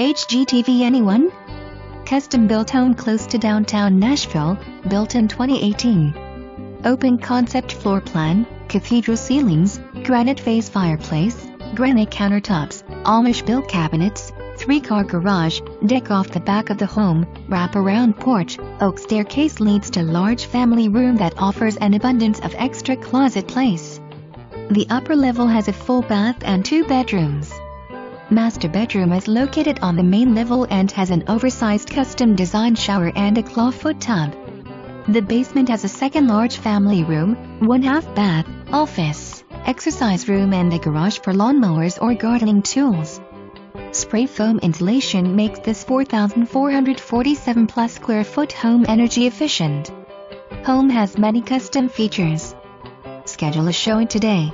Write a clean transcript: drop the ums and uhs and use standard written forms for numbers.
HGTV anyone? Custom-built home close to downtown Nashville, built in 2018. Open concept floor plan, cathedral ceilings, granite face fireplace, granite countertops, Amish built cabinets, 3-car garage, deck off the back of the home, wrap-around porch, oak staircase leads to large family room that offers an abundance of extra closet place. The upper level has a full bath and 2 bedrooms. Master bedroom is located on the main level and has an oversized custom-designed shower and a clawfoot tub. The basement has a second large family room, 1/2 bath, office, exercise room and a garage for lawnmowers or gardening tools. Spray foam insulation makes this 4,447 plus square foot home energy efficient. Home has many custom features. Schedule a showing today.